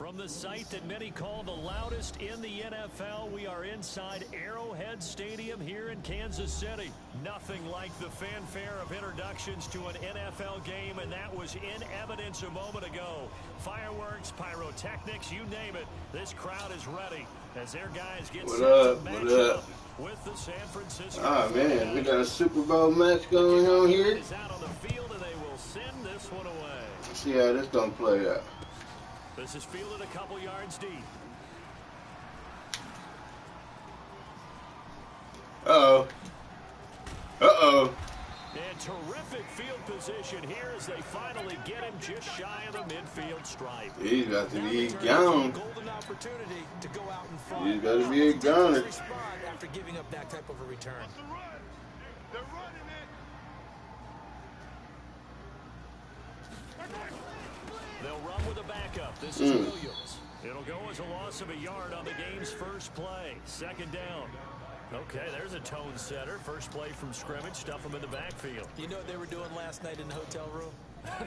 From the site that many call the loudest in the NFL, we are inside Arrowhead Stadium here in Kansas City. Nothing like the fanfare of introductions to an NFL game, and that was in evidence a moment ago. Fireworks, pyrotechnics, you name it. This crowd is ready as their guys get set to match up with the San Francisco. Ah, man, we got a Super Bowl match going on here. Is out on the field, and they will send this one away. Let's see how this don't play out. This is fielded a couple yards deep. Uh-oh. Uh-oh. And terrific field position here as they finally get him just shy of the midfield stripe. He's about to be gone. Golden opportunity to go out and fight. He's about to be a goner. After giving up that type of a return. They're running it. They'll run with a backup. This is Williams. It'll go as a loss of a yard on the game's first play. Second down. Okay, there's a tone setter. First play from scrimmage. Stuff them in the backfield. You know what they were doing last night in the hotel room?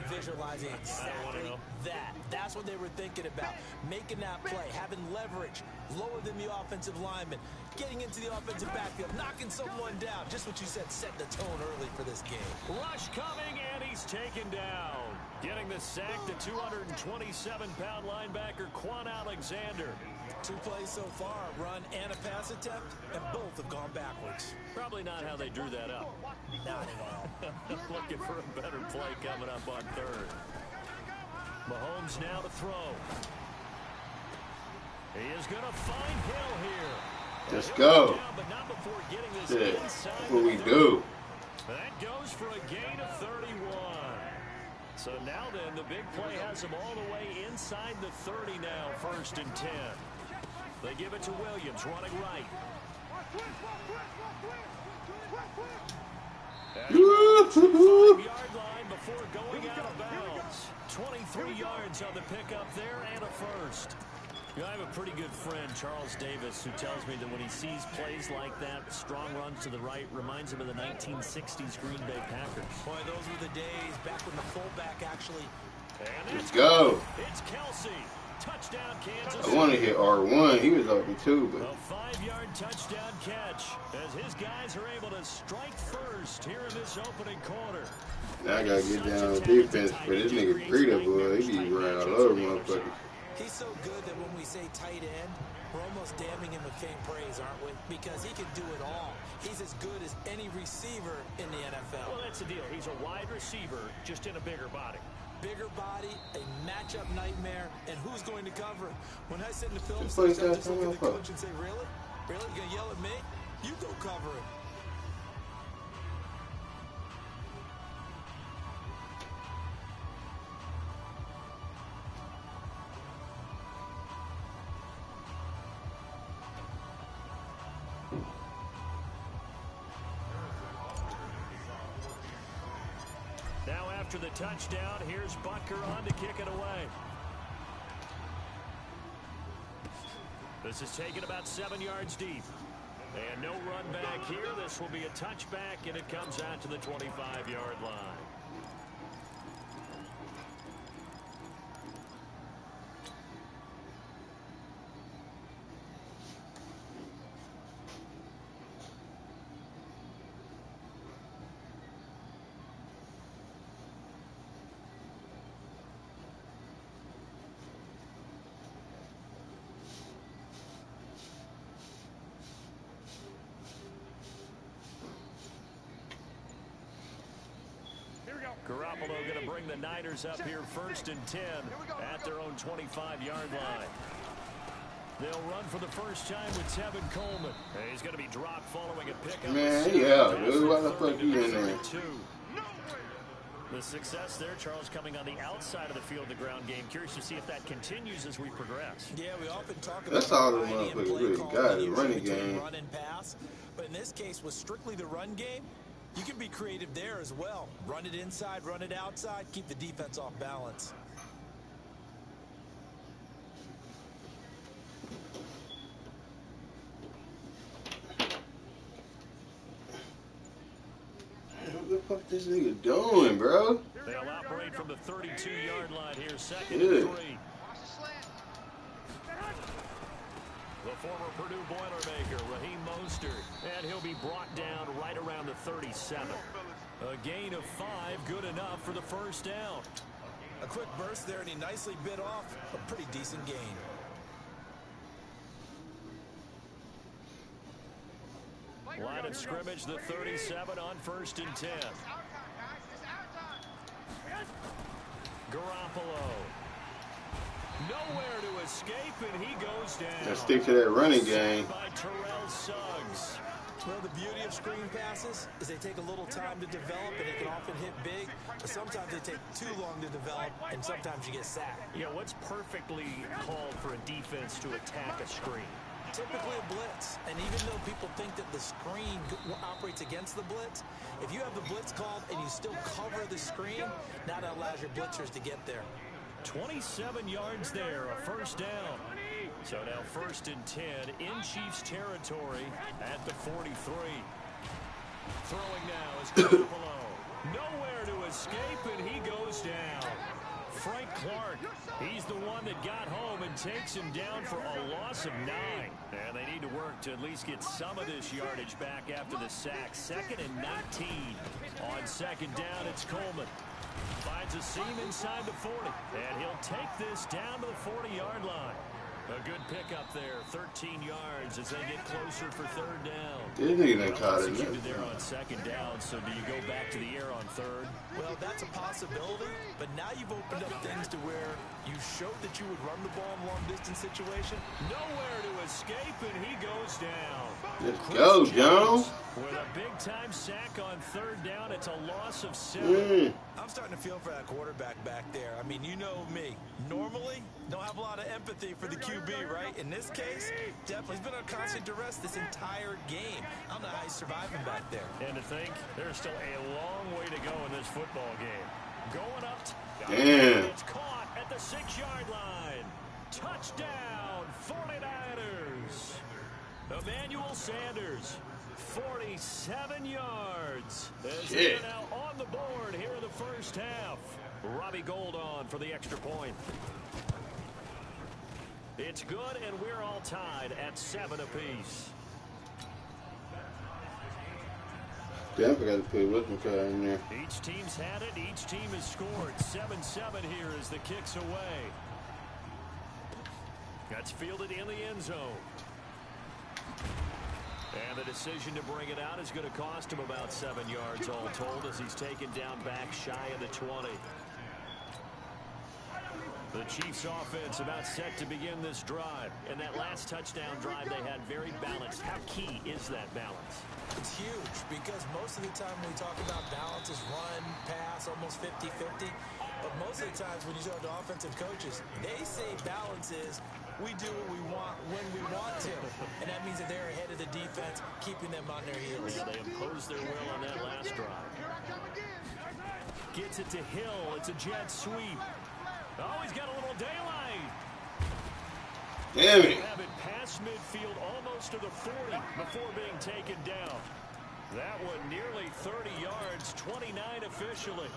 Visualizing exactly that. That's what they were thinking about. Making that play, having leverage, lower than the offensive lineman, getting into the offensive backfield, knocking someone down. Just what you said, set the tone early for this game. Rush coming, and he's taken down. Getting the sack, the 227-pound linebacker, Quan Alexander. 2 plays so far, a run and a pass attempt, and both have gone backwards. Probably not how they drew that up. Not at all. Looking for a better play coming up on third. Mahomes now to throw. He is going to find Hill here. Let's go. But not before getting this Yeah, inside that's what we do. That goes for a gain of 31. So now then, the big play has them all the way inside the 30 now, 1st and 10. They give it to Williams, running right. At the 5-yard line before going out of bounds. 23 yards on the pickup there and a first. You know, I have a pretty good friend, Charles Davis, who tells me that when he sees plays like that, strong runs to the right, reminds him of the 1960s Green Bay Packers. Boy, those were the days back when the fullback actually... Let's go. It's Kelsey. Touchdown, Kansas. I want to hit R1. He was open too, but... A 5-yard touchdown catch as his guys are able to strike first here in this opening quarter. Now I got to get down on defense for this nigga Breida, boy. He be running all over motherfuckers. He's so good that when we say tight end, we're almost damning him with faint praise, aren't we? Because he can do it all. He's as good as any receiver in the NFL. Well, that's the deal. He's a wide receiver, just in a bigger body. Bigger body, a matchup nightmare, and who's going to cover him? When I sit in the film Just station, I like just look at the coach and say, really? Really? You gonna yell at me? You go cover him. Now after the touchdown, here's Butker on to kick it away. This is taken about 7 yards deep. And no run back here. This will be a touchback, and it comes out to the 25-yard line. Garoppolo going to bring the Niners up here 1st and 10 at their own 25-yard line. They'll run for the first time with Tevin Coleman. He's going to be dropped following a pickup. Man, yeah, dude, why the fuck you in there? The success there, Charles, coming on the outside of the field, the ground game. Curious to see if that continues as we progress. Yeah, we often talk about that's all the motherfuckers really got is running game. Run and pass, but in this case, with strictly the run game, you can be creative there as well. Run it inside, run it outside, keep the defense off balance. What the fuck this nigga doing, bro? They'll operate from the 32-yard line here, 2nd and 3. The former Purdue Boilermaker, Raheem Mostert, and he'll be brought down right around the 37. A gain of 5, good enough for the first down. A quick burst there, and he nicely bit off a pretty decent gain. Line of scrimmage, the 37 on 1st and 10. Garoppolo. Nowhere to escape, and he goes down. Let's stick to that running game. By Terrell Suggs. Well, the beauty of screen passes is they take a little time to develop, and they can often hit big, but sometimes they take too long to develop, and sometimes you get sacked. Yeah, what's perfectly called for a defense to attack a screen? Typically a blitz, and even though people think that the screen operates against the blitz, if you have the blitz called and you still cover the screen, now that allows your blitzers to get there. 27 yards there, a first down. So now 1st and 10 in Chiefs territory at the 43. Throwing now is Garoppolo. Nowhere to escape, and he goes down. Frank Clark, he's the one that got home and takes him down for a loss of 9. And they need to work to at least get some of this yardage back after the sack. 2nd and 19. On 2nd down, it's Coleman. Finds a seam inside the 40. And he'll take this down to the 40-yard line. A good pickup there, 13 yards as they get closer for 3rd down. This nigga done caught it. There on 2nd down, so do you go back to the air on 3rd? Well, that's a possibility, but now you've opened up things to where you showed that you would run the ball in long-distance situation. Nowhere to escape, and he goes down. Let's go, Jones. With a big-time sack on 3rd down, it's a loss of 7. I'm starting to feel for that quarterback back there. I mean, you know me. Normally, don't have a lot of empathy for the QB, right? In this case, definitely he's been on constant duress this entire game. I don't know how he's surviving back there. And to think, there's still a long way to go in this football game. Going up. Damn. It's caught at the 6-yard line. Touchdown, 49ers. Emmanuel Sanders, 47 yards. They're now on the board here in the first half. Robbie Gould on for the extra point. It's good, and we're all tied at 7 apiece. Yeah, I forgot to put what's my card in there. Each team's had it. Each team has scored. 7-7 here as the kick's away. That's fielded in the end zone. And the decision to bring it out is going to cost him about 7 yards all told as he's taken down back shy of the 20. The Chiefs offense about set to begin this drive. And that last touchdown drive they had very balanced. How key is that balance? It's huge because most of the time when we talk about balance is run, pass, almost 50-50. But most of the times when you talk to offensive coaches, they say balance is we do what we want when we want to. And that means that they're ahead of the defense, keeping them on their heels. Yeah, they imposed their will on that last drive. Gets it to Hill. It's a jet sweep. Oh, he's got a little daylight. Damn it. Have it past midfield almost to the 40 before being taken down. That one nearly 30 yards, 29 officially.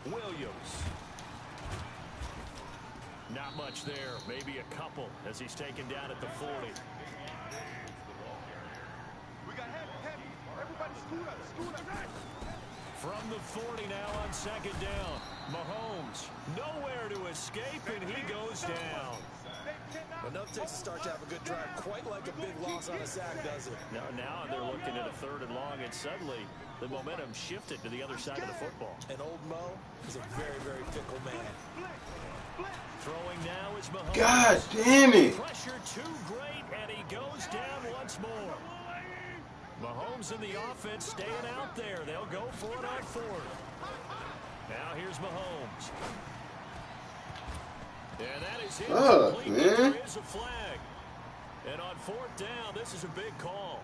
Williams. Not much there, maybe a couple as he's taken down at the 40. We got heavy. Everybody scoot up. From the 40 now on 2nd down. Mahomes nowhere to escape, and he goes down. Enough takes to start to have a good drive, quite like a big loss on a sack, does it? Now they're looking at a 3rd and long, and suddenly the momentum shifted to the other side of the football. And old Mo is a very, very fickle man. Throwing now is Mahomes. God damn it. Pressure too great, and he goes down once more. Mahomes in the offense staying out there. They'll go for it on 4th. Now here's Mahomes. And that is it. Man. There is a flag. And on 4th down, this is a big call.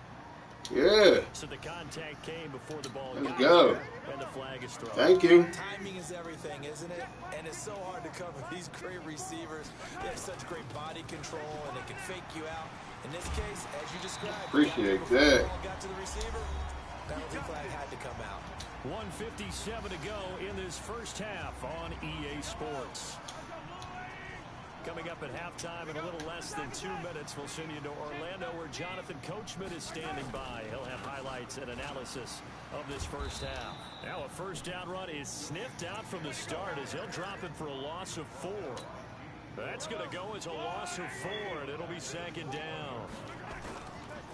Yeah. So the contact came before the ball Let's got go. there, and the flag is thrown. Thank you. Timing is everything, isn't it? And it's so hard to cover these great receivers. They have such great body control, and they can fake you out. In this case, as you described, Appreciate before that. the ball got to the receiver, penalty flag had to come out. 1:57 to go in this first half on EA Sports. Coming up at halftime in a little less than 2 minutes, we'll send you to Orlando where Jonathan Coachman is standing by. He'll have highlights and analysis of this first half. Now a first down run is sniffed out from the start as he'll drop it for a loss of 4. That's going to go as a loss of 4, and it'll be second down.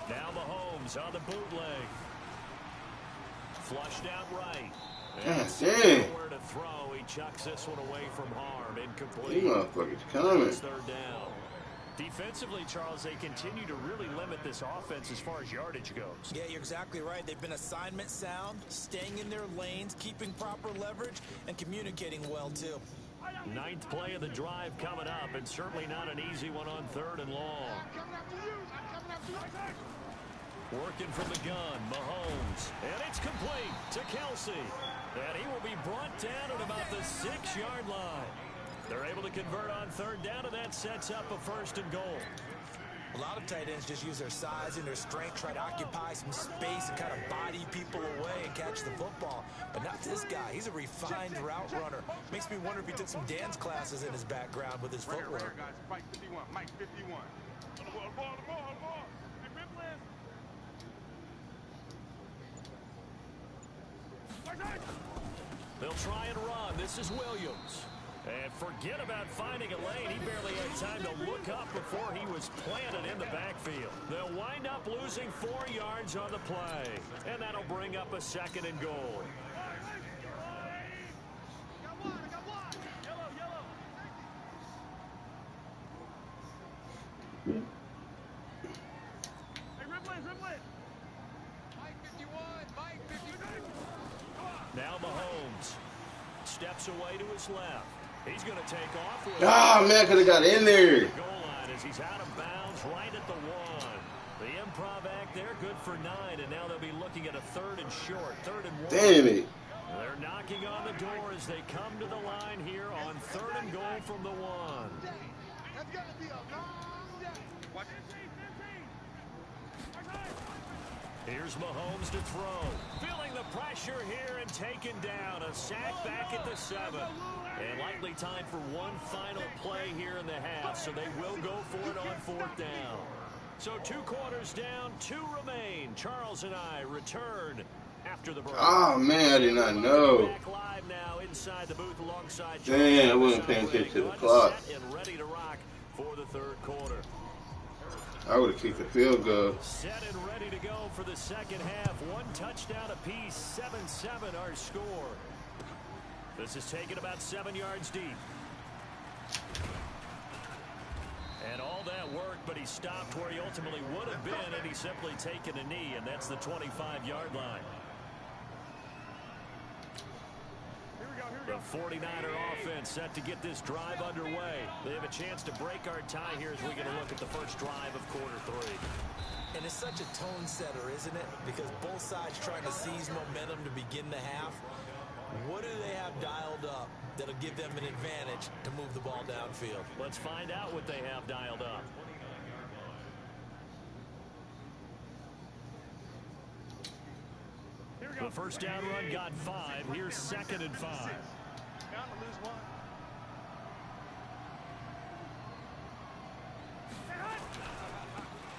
Now Mahomes on the bootleg. Flushed out right. God damn. Nowhere to throw. He chucks this one away from harm. Incomplete. These motherfuckers coming. It's third down. Defensively, Charles, they continue to really limit this offense as far as yardage goes. Yeah, you're exactly right. They've been assignment sound, staying in their lanes, keeping proper leverage, and communicating well, too. 9th play of the drive coming up, and certainly not an easy one on 3rd and long. Working from the gun, Mahomes. And it's complete to Kelsey. And he will be brought down at about the 6-yard line. They're able to convert on 3rd down, and that sets up a 1st and goal. A lot of tight ends just use their size and their strength, try to occupy some space and kind of body people away and catch the football. But not this guy. He's a refined route runner. Makes me wonder if he took some dance classes in his background with his footwork. Right here, guys. Mike 51. Mike 51. On the ball. Hey, Ripley. They'll try and run. This is Williams. And forget about finding a lane. He barely had time to look up before he was planted in the backfield. They'll wind up losing 4 yards on the play. And that'll bring up a 2nd and goal. Now Mahomes steps away to his left. He's going to take off with man, could have got in there. goal line as he's out of bounds right at the 1. The improv act there, good for 9, and now they'll be looking at a 3rd and short, 3rd and 1. Damn it. They're knocking on the door as they come to the line here on 3rd and goal from the 1. That's going to be a long day. Watch it. Here's Mahomes to throw. Feeling the pressure here and taken down. A sack back at the 7. And likely time for one final play here in the half, so they will go for it on 4th down. So 2 quarters down, 2 remain. Charles and I return after the break. Oh, man, I did not know. Back live now inside the booth alongside Damn, I wasn't paying attention to the clock. Set and ready to rock for the 3rd quarter. I would have kicked the field goal. Set and ready to go for the 2nd half. 1 touchdown apiece, 7-7 our score. This is taken about 7 yards deep. And all that work, but he stopped where he ultimately would have been, and he's simply taken a knee, and that's the 25-yard line. The 49er offense set to get this drive underway. They have a chance to break our tie here as we get a look at the first drive of quarter 3. And it's such a tone setter, isn't it? Because both sides trying to seize momentum to begin the half. What do they have dialed up that'll give them an advantage to move the ball downfield? Let's find out what they have dialed up. The first down run got 5. Here's 2nd and 5. Bound to lose 1.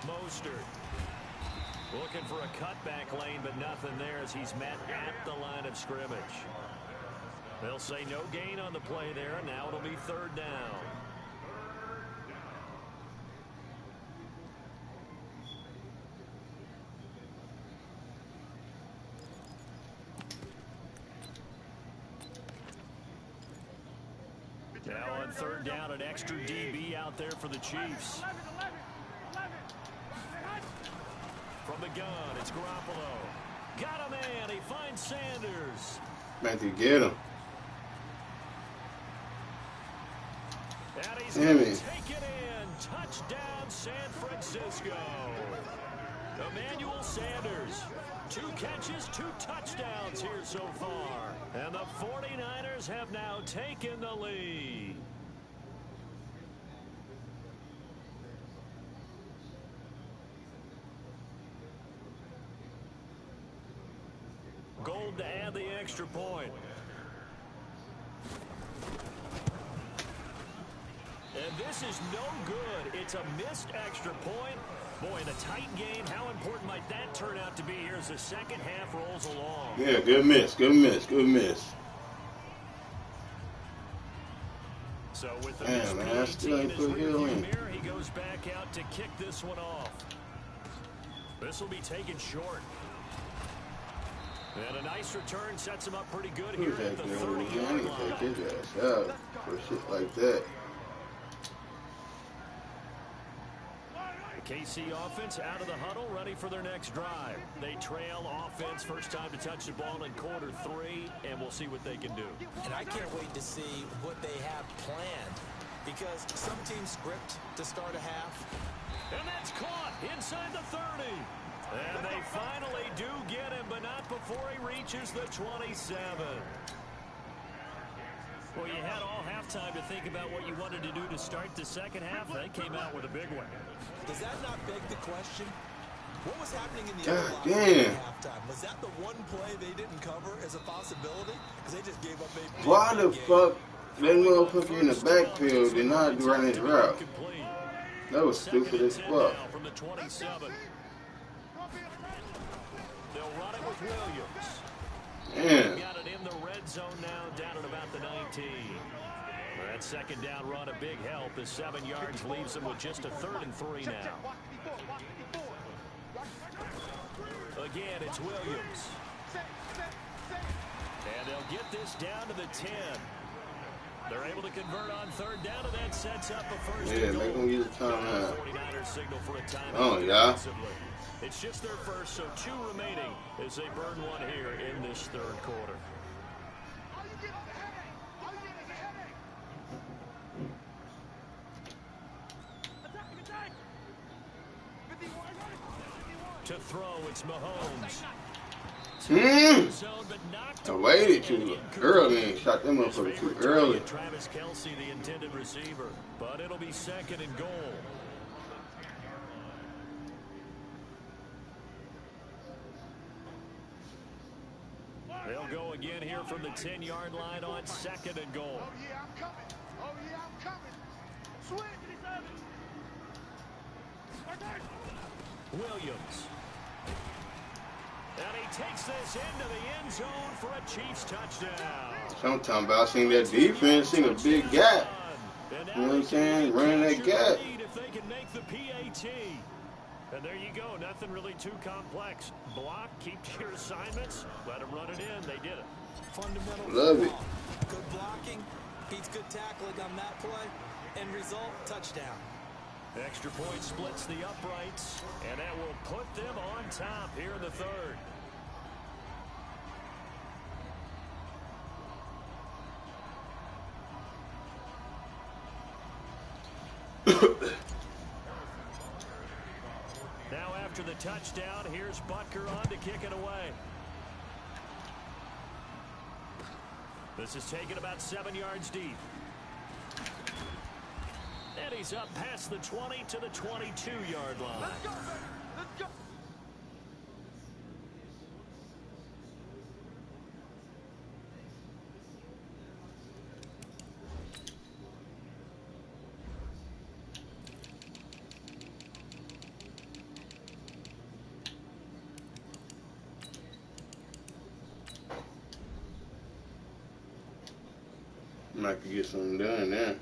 Mostert looking for a cutback lane, but nothing there as he's met at the line of scrimmage. They'll say no gain on the play there. Now it'll be 3rd down. Now on 3rd down, an extra DB out there for the Chiefs. From the gun, it's Garoppolo. Got a man. He finds Sanders. Matthew, get him. And he's Damn going to it. take it in. Touchdown, San Francisco. Emmanuel Sanders. 2 catches, 2 touchdowns here so far. And the 49ers have now taken the lead. Gold to add the extra point. And this is no good. It's a missed extra point. Boy, in a tight game, how important might that turn out to be here as the second half rolls along? Yeah, good miss, good miss, good miss. So with the Damn, man, I still ain't put Hill in. mirror, he goes back out to kick this one off. This will be taken short. And a nice return sets him up pretty good here at the 30-yard line. I need to take his ass out for shit like that. The KC offense out of the huddle, ready for their next drive. They trail offense, first time to touch the ball in quarter 3, and we'll see what they can do. And I can't wait to see what they have planned, because some teams script to start a half. And that's caught inside the 30. And they finally do get him, but not before he reaches the 27. Well, you had all halftime to think about what you wanted to do to start the second half. They came out with a big one. Does that not beg the question? What was happening in the God other locker damn. at halftime? Was that the one play they didn't cover as a possibility? Because they just gave up a big Why the game. fuck that motherfucker in the backfield did not run his route? That was stupid as fuck. From the 27. They'll run it with Williams. Damn. Got it in the red zone now, down at about the 19. That second down run, a big help. The 7 yards leaves them with just a 3rd and 3 now. Again, it's Williams. And they'll get this down to the 10. They're able to convert on 3rd down, and that sets up a first Yeah, and goal. make them get a timeout. 49ers signal for a timeout. Oh, yeah. Defensively. It's just their first, so 2 remaining as they burn one here in this 3rd quarter. To throw, it's Mahomes. I waited too early and shot them motherfucker too early. Travis Kelce, the intended receiver, but it'll be 2nd and goal. They'll go again here from the 10-yard line on 2nd and goal. Oh, yeah, I'm coming. Oh, yeah, I'm coming. Swing. Williams. And he takes this into the end zone for a Chiefs touchdown. Sometimes I seen that defense, seen a big gap. You know what I'm saying? Running that gap. If they can make the PAT. And there you go. Nothing really too complex. Block, keep to your assignments, let them run it in. They did it. Fundamental Love it. football. Good blocking, beats good tackling on that play. End result, touchdown. Extra point splits the uprights, and that will put them on top here in the 3rd. Now after the touchdown, here's Butker on to kick it away. This is taken about 7 yards deep. And he's up past the 20 to the 22-yard line. Let's go, baby. Let's go. Might could get something done there.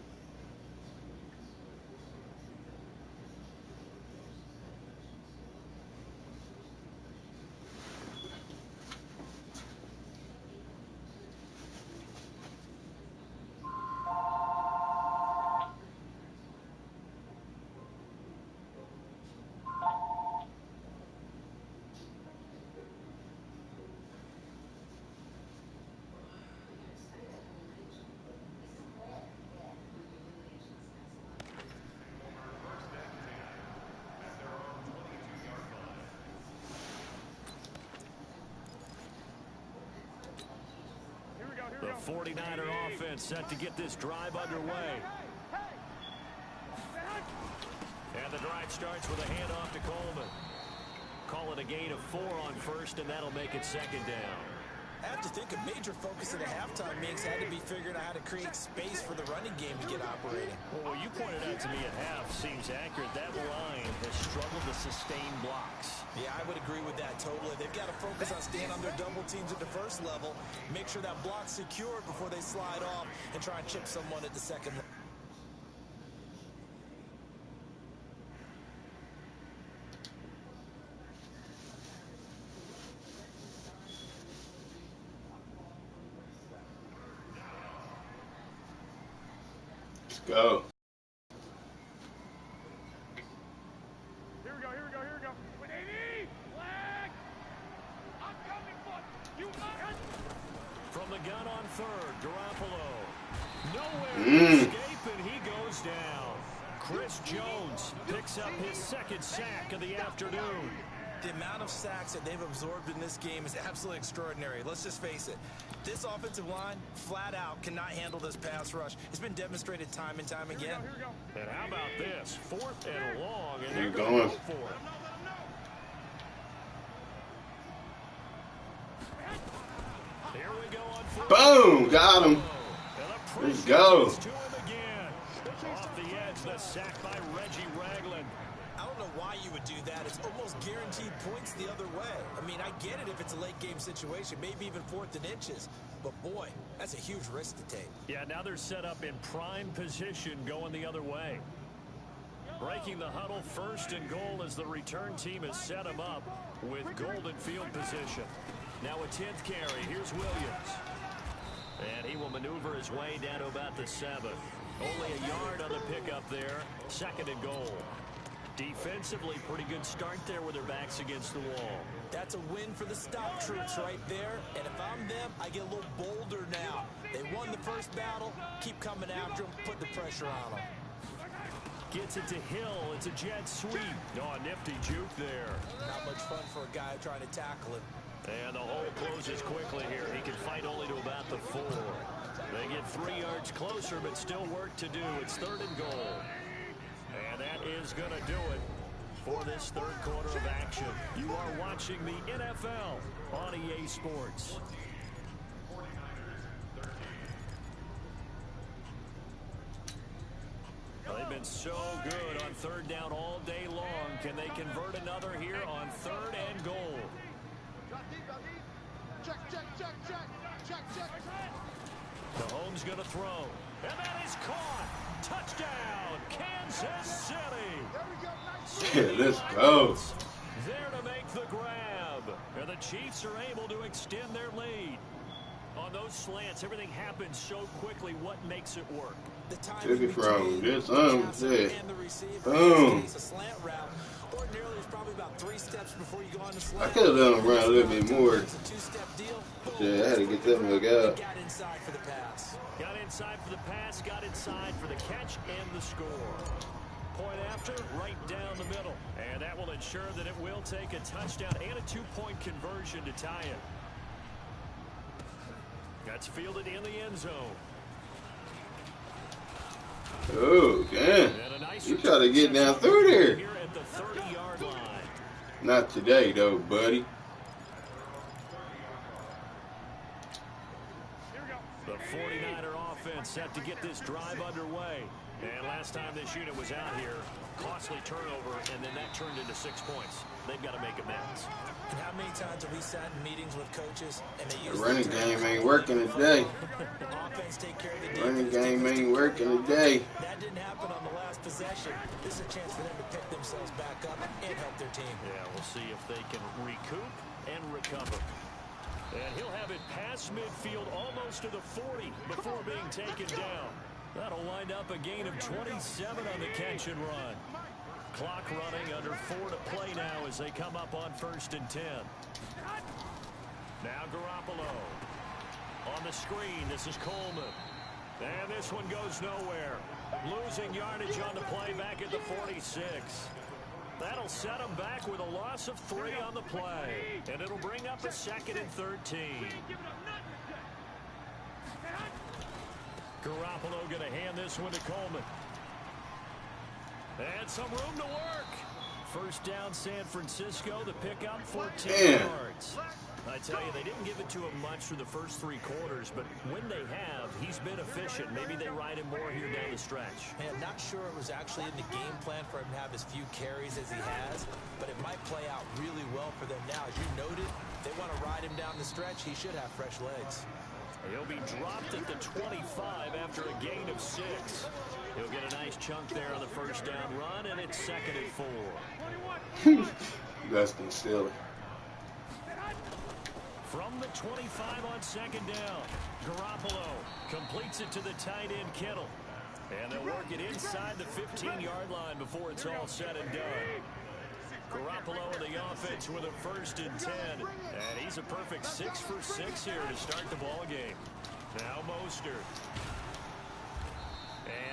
49er offense set to get this drive underway. And the drive starts with a handoff to Coleman. Call it a gain of 4 on first, and that'll make it second down. I have to think a major focus at the halftime meetings had to be figuring out how to create space for the running game to get operating. Well, what you pointed out to me at half seems accurate. That line has struggled to sustain blocks. Yeah, I would agree with that totally. They've got to focus on staying on their double teams at the first level, make sure that block's secured before they slide off and try and chip someone at the second level. Go. Here we go, here we go, here we go. With 80, flag! I'm coming for you. From the gun on third, Garoppolo. Nowhere to escape, and he goes down. Chris Jones picks up his second sack of the afternoon. The amount of sacks that they've absorbed in this game is absolutely extraordinary. Let's just face it. This offensive line, flat out, cannot handle this pass rush. It's been demonstrated time and time again. Here we go. And how about this? 4th and long, and They're they're going to going. go for it. Here we go on 4th. Boom! Got him. Let's go. To him again. Off the edge, the sack by Reggie Ragland. I don't know why you would do that. It's almost guaranteed points the other way. I mean, I get it if it's a late game situation, maybe even 4th and inches. But boy, that's a huge risk to take. Yeah, now they're set up in prime position going the other way. Breaking the huddle, 1st and goal as the return team has set him up with golden field position. Now a 10th carry. Here's Williams. And he will maneuver his way down to about the 7. Only a yard on the pickup there. 2nd and goal. Defensively, pretty good start there with their backs against the wall. That's a win for the stop troops right there. And if I'm them, I get a little bolder now. They won the first battle. Keep coming after them. Put the pressure on them. Gets it to Hill. It's a jet sweep. Oh, a nifty juke there. Not much fun for a guy trying to tackle him. And the hole closes quickly here. He can fight only to about the 4. They get 3 yards closer, but still work to do. It's 3rd and goal. And that is going to do it for this 3rd quarter of action. You are watching the NFL on EA Sports. Well, they've been so good on 3rd down all day long. Can they convert another here on 3rd and goal? Check, check, check, check, check, check. Mahomes going to throw. And that is caught. Touchdown, Kansas City. Yeah, let's go. There to make the grab. And the Chiefs are able to extend their lead. On those slants, everything happens so quickly. What makes it work? The time Took it from this and the receiver. Boom. A slant route. Ordinarily, it's probably about 3 steps before you go on the slant. I could have done around a little bit more. It's a 2-step deal. Yeah, I had to get that mug out. Got inside for the pass. Got inside for the pass, got inside for the catch and the score. Point after, right down the middle. And that will ensure that it will take a touchdown and a 2-point conversion to tie it. That's fielded in the end zone. Oh, damn. Nice You try to get down through there. Here at the 30-yard line. Not today, though, buddy. The 49er offense set to get this drive underway. And last time this unit was out here, costly turnover, and then that turned into 6 points. They've got to make amends. And how many times have we sat in meetings with coaches and they The use running game ain't working today. offense take care of the Running defense. game ain't working today. That didn't happen on the last possession. This is a chance for them to pick themselves back up and help their team. Yeah, we'll see if they can recoup and recover. And he'll have it past midfield almost to the 40 before being taken down. That'll wind up a gain of 27 on the catch and run. Clock running, under 4 to play now as they come up on 1st and 10. Now Garoppolo. On the screen, this is Coleman. And this one goes nowhere. Losing yardage on the play back at the 46. That'll set them back with a loss of 3 on the play. And it'll bring up a 2nd and 13. Garoppolo going to hand this one to Coleman. And some room to work. First down, San Francisco. The pickup, 14 yards. I tell you, they didn't give it to him much through the first 3 quarters, but when they have, he's been efficient. Maybe they ride him more here down the stretch. Hey, I'm not sure it was actually in the game plan for him to have as few carries as he has, but it might play out really well for them now. As you noted, they want to ride him down the stretch. He should have fresh legs. He'll be dropped at the 25 after a gain of 6. He'll get a nice chunk there on the first down run, and it's 2nd and 4. That's been silly. From the 25 on 2nd down, Garoppolo completes it to the tight end Kittle. And they'll work it inside the 15-yard line before it's all said and done. Garoppolo in the offense with a 1st and 10. And he's a perfect 6 for 6 here to start the ball game. Now Mostert.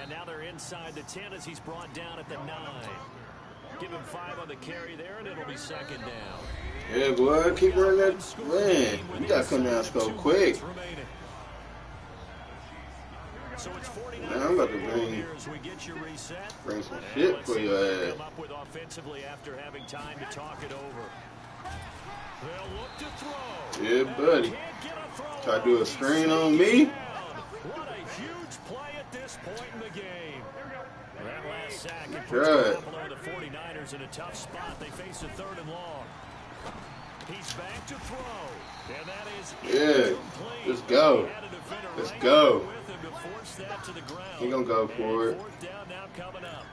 And now they're inside the 10 as he's brought down at the 9. Give him 5 on the carry there, and it'll be 2nd down. Yeah, boy, keep running that. Man, you got to come down so quick. So it's 49 Man, I'm about to bring some shit for your ass. Come up with offensively after having time to talk it over. They'll look to throw. Yeah, buddy. Try to do a screen on me. What a huge play at this point in the game. That last sack, it puts Garoppolo and the 49ers in a tough spot. They face a 3rd and long. He's back to throw. And that is incomplete. Let's go. Let's go. He's going to go for it. 4th down now coming up.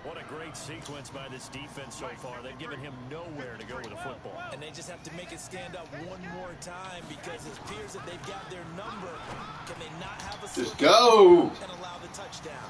What a great sequence by this defense so far. They've given him nowhere to go with the football. And they just have to make it stand up one more time because it appears that they've got their number. Can they not have a Just go. And allow the touchdown?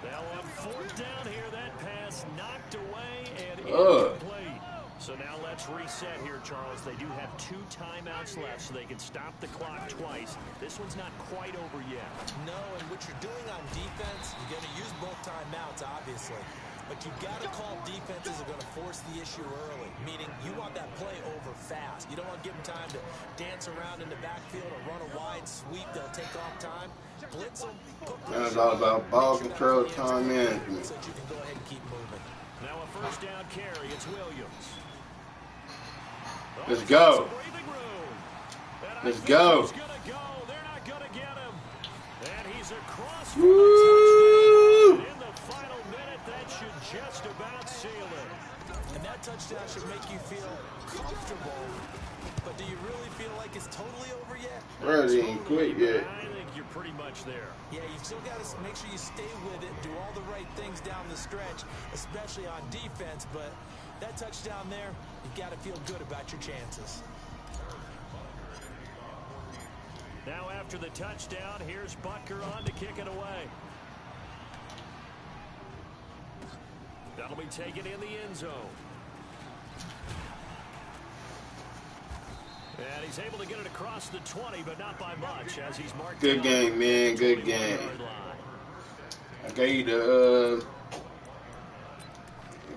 Now on 4th down here, that pass knocked away and incomplete. So now let's reset here, Charles. They do have 2 timeouts left, so they can stop the clock twice. This one's not quite over yet. No, and what you're doing on defense, you're going to use both timeouts, obviously. But you've got to call defenses that are going to force the issue early, meaning you want that play over fast. You don't want to give them time to dance around in the backfield or run a wide sweep. They'll take off time. Blitz them. That's all about ball control, time management. So that you can go ahead and keep moving. Now a 1st down carry. It's Williams. Let's go. Let's go. They're not going to get him. And he's across. Woo! In the final minute, that should just about seal it. And that touchdown should make you feel comfortable. But do you really feel like it's totally over yet? Bro, they ain't quit yet. I think you're pretty much there. Yeah, you've still got to make sure you stay with it, do all the right things down the stretch, especially on defense. But that touchdown there, you've got to feel good about your chances. Now after the touchdown, here's Butker on to kick it away. That'll be taken in the end zone. And he's able to get it across the 20, but not by much as he's marked. Good game, man. Good game. I gave you the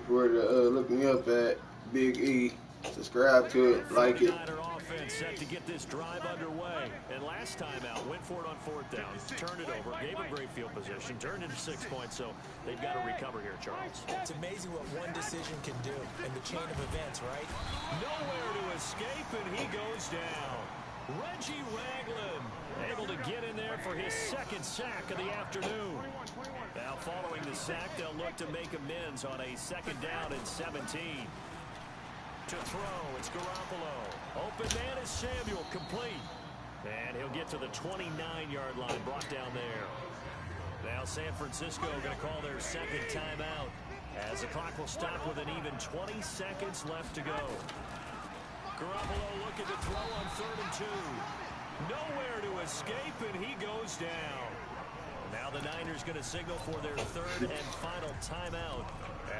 where to look me up at BigE. Subscribe to it, like it. Offense set to get this drive underway. And last time out, went for it on 4th down, turned it over, gave him great field position, turned into 6 points. So they've got to recover here, Charles. It's amazing what one decision can do in the chain of events, right? Nowhere to escape, and he goes down. Reggie Ragland able to get in there for his 2nd sack of the afternoon. Now following the sack, they'll look to make amends on a 2nd down and 17. To throw, it's Garoppolo. Open man is Samuel, complete. And he'll get to the 29-yard line, brought down there. Now San Francisco going to call their 2nd timeout as the clock will stop with an even 20 seconds left to go. Garoppolo looking to throw on 3rd and 2. Nowhere to escape, and he goes down. Now the Niners going to signal for their 3rd and final timeout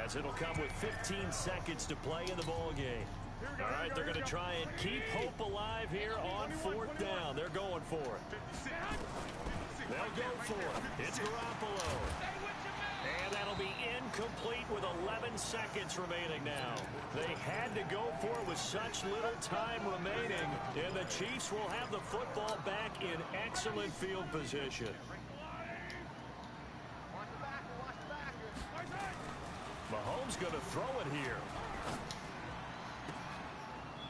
as it'll come with 15 seconds to play in the ball game. All right, they're going to try and keep hope alive here on 4th down. They're going for it. They'll go for it. It's Garoppolo. And that'll be incomplete with 11 seconds remaining now. They had to go for it with such little time remaining. And the Chiefs will have the football back in excellent field position. Mahomes going to throw it here.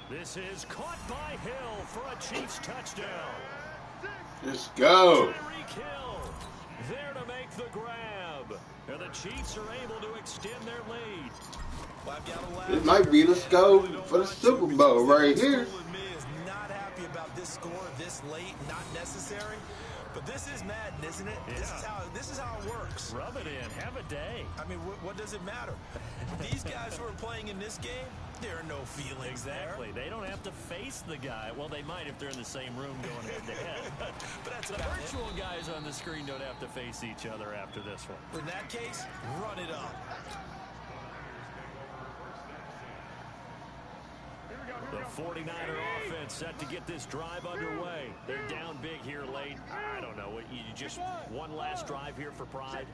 This is caught by Hill for a Chiefs touchdown. Let's go. Tyreek Hill there to make the grab. And the Chiefs are able to extend their lead. This might be the score for the Super Bowl right here. Not happy about this score this late, not necessary. But this is Madden, isn't it? Yeah. This is how it works. Rub it in. Have a day. I mean, what does it matter? These guys who are playing in this game, there are no feelings exactly. there. They don't have to face the guy. Well, they might if they're in the same room going head to head. But that's the virtual guys on the screen don't have to face each other after this one. In that case, run it up. The 49er offense set to get this drive underway. They're down big here late. I don't know. You just one last drive here for pride?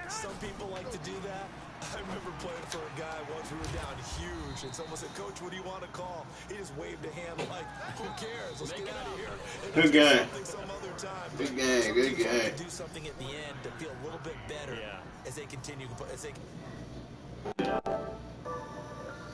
Some people like to do that. I remember playing for a guy once. We were down huge, and someone said, "Coach, what do you want to call?" He just waved a hand like, "Who cares? Let's get out of here." Good game. Some other time. Good game. Good game. Do something at the end to feel a little bit better as they continue.